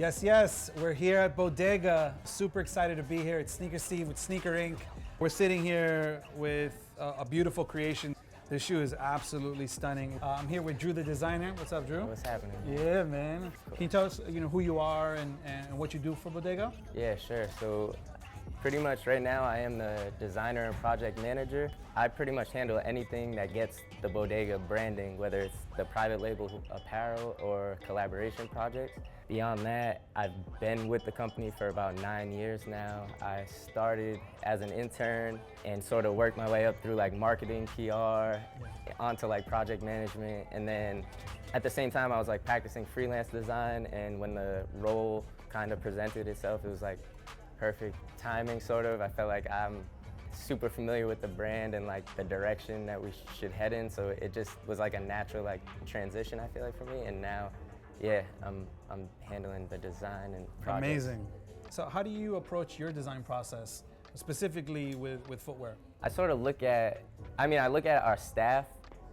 Yes, yes, we're here at Bodega. Super excited to be here. It's Sneaker Steve with Sneaker Inc. We're sitting here with a beautiful creation. This shoe is absolutely stunning. I'm here with Drew, the designer. What's up, Drew? What's happening? Yeah, man. Can you tell us, who you are and what you do for Bodega? Yeah, sure. So pretty much right now I am the designer and project manager. I pretty much handle anything that gets the Bodega branding, whether it's the private label apparel or collaboration projects. Beyond that, I've been with the company for about 9 years now. I started as an intern and sort of worked my way up through like marketing, PR, onto like project management. And then at the same time, I was like practicing freelance design. And when the role kind of presented itself, it was like perfect timing, sort of. I felt like I'm super familiar with the brand and like the direction that we should head in. So it just was like a natural like transition, I feel like, for me. And now, yeah, I'm handling the design and projects. Amazing. So how do you approach your design process, specifically with footwear? I sort of look at, I look at our staff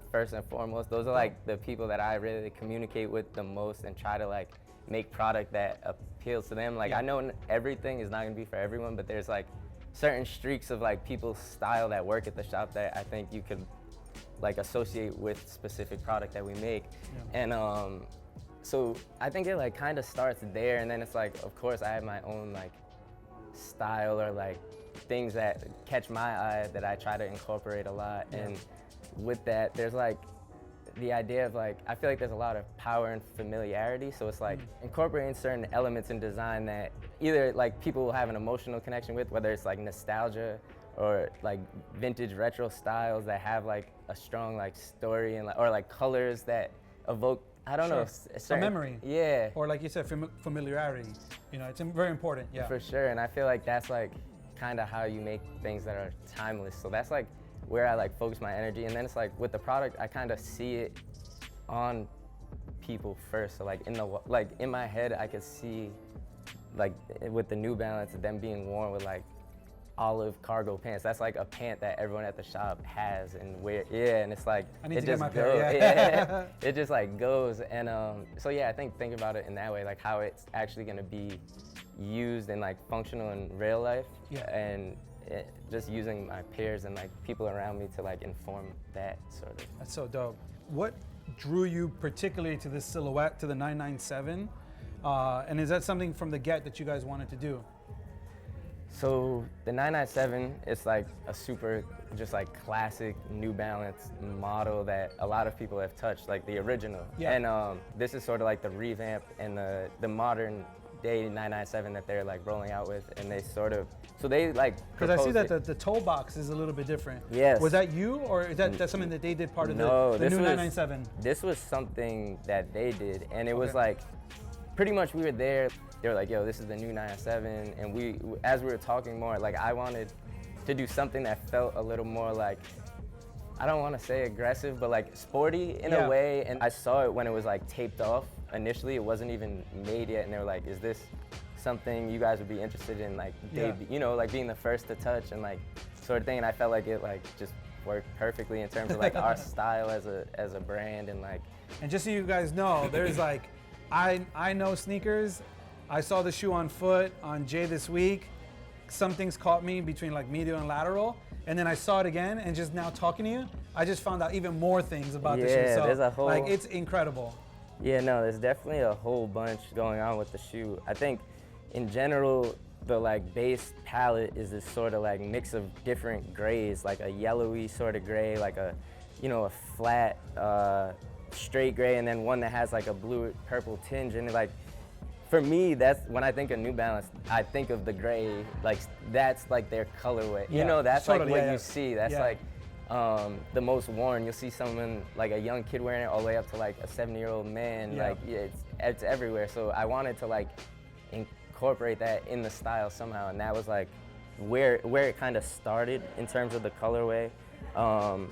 first and foremost. Those are like the people that I really communicate with the most and try to like make product that appeals to them. Like I know everything is not gonna be for everyone, but there's like certain streaks of like people's style that work at the shop that I think you could like associate with specific product that we make. And so I think it like kind of starts there, and then it's like, of course I have my own like style or like things that catch my eye that I try to incorporate a lot. And with that, there's like the idea of like, I feel like there's a lot of power and familiarity. So it's like incorporating certain elements in design that either like people will have an emotional connection with, whether it's like nostalgia or like vintage retro styles that have like a strong like story and like, or like colors that evoke, I don't know, a memory. Yeah. Or like you said, familiarity. It's very important. Yeah. For sure, and I feel like that's like kind of how you make things that are timeless. So that's like where I like focus my energy, and then it's like with the product, I kind of see it on people first. So like in my head, I could see like with the New Balance, them being worn with like olive cargo pants. That's like a pant that everyone at the shop has and wear. Yeah, and it's like I need it to just get my goes. pair. Yeah. It just like goes, and so yeah, I think about it in that way, like how it's actually gonna be used and like functional in real life. Yeah. And just using my peers and like people around me to like inform that sort of. That's so dope. What drew you particularly to this silhouette, to the 997? And is that something from the get that you guys wanted to do? So the 997, it's like a super just like classic New Balance model that a lot of people have touched, like the original. Yeah. And this is sort of like the revamp and the modern day 997 that they're like rolling out with, and they sort of, so they like, because I see that the toe box is a little bit different. Yes. Was that you, or is that's something that they did part of the new 997? This was something that they did, and it was like, pretty much we were there, they were like, yo, this is the new 997, and as we were talking more, like I wanted to do something that felt a little more like, I don't want to say aggressive, but like sporty in a way. And I saw it when it was like taped off. Initially, it wasn't even made yet, and they were like, is this something you guys would be interested in, like like being the first to touch and like sort of thing. And I felt like it like just worked perfectly in terms of like our style as a brand. And like, and just so you guys know, there's like, I know sneakers. I saw the shoe on foot on Jay this week. Some things caught me between like medial and lateral, and then I saw it again, and just now talking to you, I just found out even more things about the shoe. So there's a whole, like, it's incredible. Yeah, no, there's definitely a whole bunch going on with the shoe. I think in general, the like base palette is this sort of like mix of different grays, like a yellowy sort of gray, like a flat straight gray, and then one that has like a blue purple tinge. And like, for me, that's when I think of New Balance, I think of the gray, like that's like their colorway. That's totally, like what you see. That's like the most worn. You'll see someone, like a young kid wearing it, all the way up to like a 70-year-old man. Like it's everywhere. So I wanted to like incorporate that in the style somehow, and that was like where it kind of started in terms of the colorway.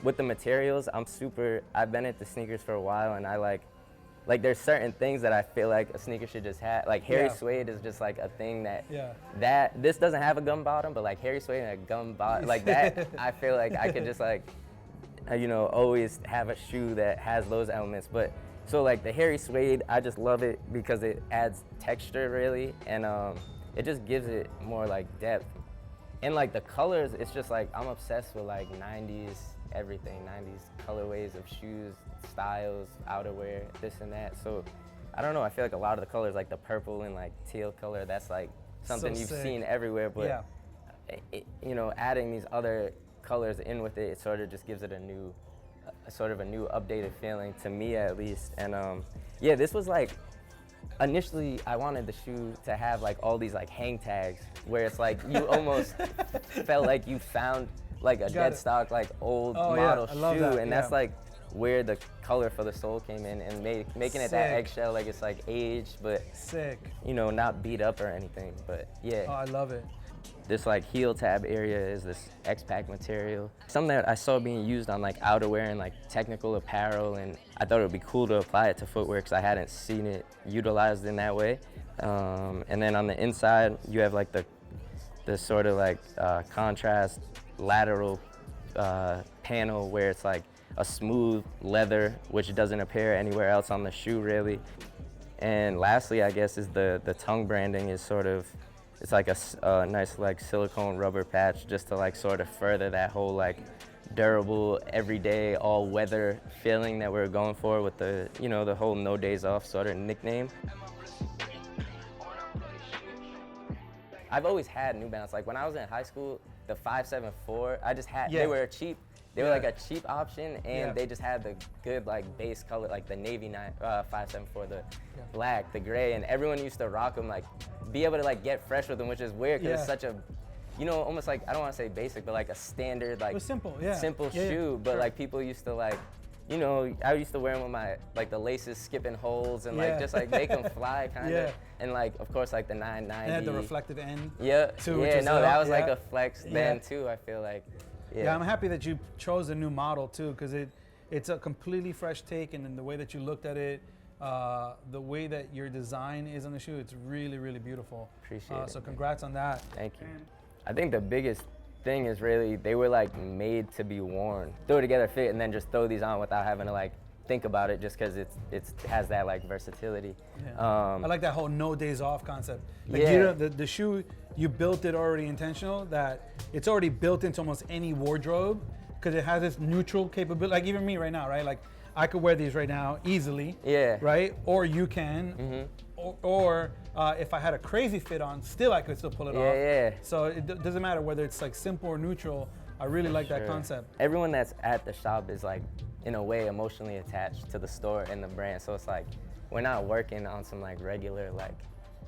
With the materials, I've been into sneakers for a while, and I like there's certain things that I feel like a sneaker should just have. Like Harry Suede is just like a thing that this doesn't have a gum bottom, but like Harry Suede and a gum bottom, like that, I feel like I could just like, always have a shoe that has those elements. But So like the hairy suede, I just love it because it adds texture really, and it just gives it more like depth. And like the colors, it's just like, I'm obsessed with like 90s everything, 90s colorways of shoes, styles, outerwear, this and that. So I don't know, I feel like a lot of the colors, like the purple and like teal color, that's like something So you've sick. seen everywhere, but Yeah. you know, adding these other colors in with it, it sort of just gives it a new, sort of a new updated feeling, to me at least. And yeah, this was like, initially I wanted the shoe to have like all these like hang tags where it's like you almost felt like you found like a dead stock like old model shoe, and that's like where the color for the sole came in, and making it that eggshell, like it's like aged but you know, not beat up or anything. But yeah, I love it. this like heel tab area is this X-Pack material. Something that I saw being used on like outerwear and like technical apparel, and I thought it would be cool to apply it to footwear because I hadn't seen it utilized in that way. And then on the inside, you have like the sort of like contrast lateral panel where it's like a smooth leather, which doesn't appear anywhere else on the shoe really. And lastly, I guess, is the tongue branding is sort of, it's like a nice like silicone rubber patch just to like sort of further that whole like durable, everyday, all weather feeling that we're going for with the, you know, the whole no days off sort of nickname. I've always had New Balance. Like when I was in high school, the 574, I just had, they were cheap. They were like a cheap option, and they just had the good like base color, like the navy 574, the black, the gray, and everyone used to rock them, like be able to like get fresh with them, which is weird because it's such a, you know, almost like, I don't want to say basic, but like a standard, like simple shoe. But like people used to like, you know, I used to wear them with my, like the laces skipping holes and like just like make them fly kind of. And like, of course, like the 990. They had the reflective end. Too, that was like a flex then too, I feel like. Yeah, I'm happy that you chose a new model too, because it's a completely fresh take, and then the way that you looked at it, the way that your design is on the shoe, it's really, really beautiful. Appreciate it. So congrats on that. Thank you. I think the biggest thing is really, they were like made to be worn. Throw together fit and then just throw these on without having to like think about it, just because it has that like versatility. I like that whole no days off concept. Like you know, the shoe, you built it already intentional, that it's already built into almost any wardrobe, because it has this neutral capability. Like even me right now, right? Like I could wear these right now easily, right? Or you can, or if I had a crazy fit on, I could still pull it off. So it doesn't matter whether it's like simple or neutral. I really like that concept. Everyone that's at the shop is like, in a way, emotionally attached to the store and the brand. So it's like, we're not working on some like regular like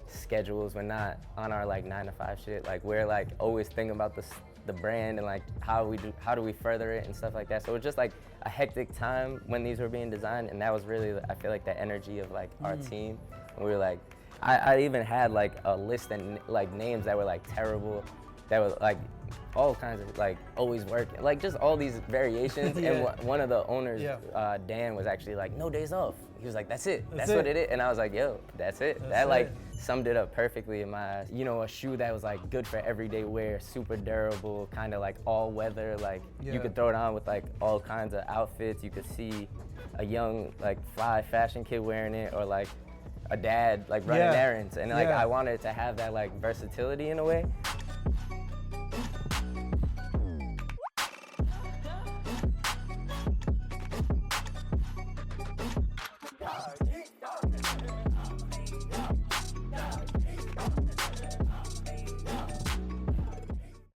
schedules. We're not on our like 9-to-5 shit. Like we're like always thinking about the brand and like how do we further it and stuff like that. So it's just like a hectic time when these were being designed, and that was really, I feel like, the energy of like our team. And we were like, I even had like a list and like names that were like terrible, that were like all kinds of like always working, like just all these variations. And one of the owners, Dan, was actually like, no days off. He was like, that's it. That's what it is. And I was like, yo, that's it. That like summed it up perfectly in my eyes. You know, a shoe that was like good for everyday wear, super durable, kind of like all weather. Like you could throw it on with like all kinds of outfits. You could see a young like fly fashion kid wearing it, or like a dad like running errands. And like I wanted to have that like versatility in a way.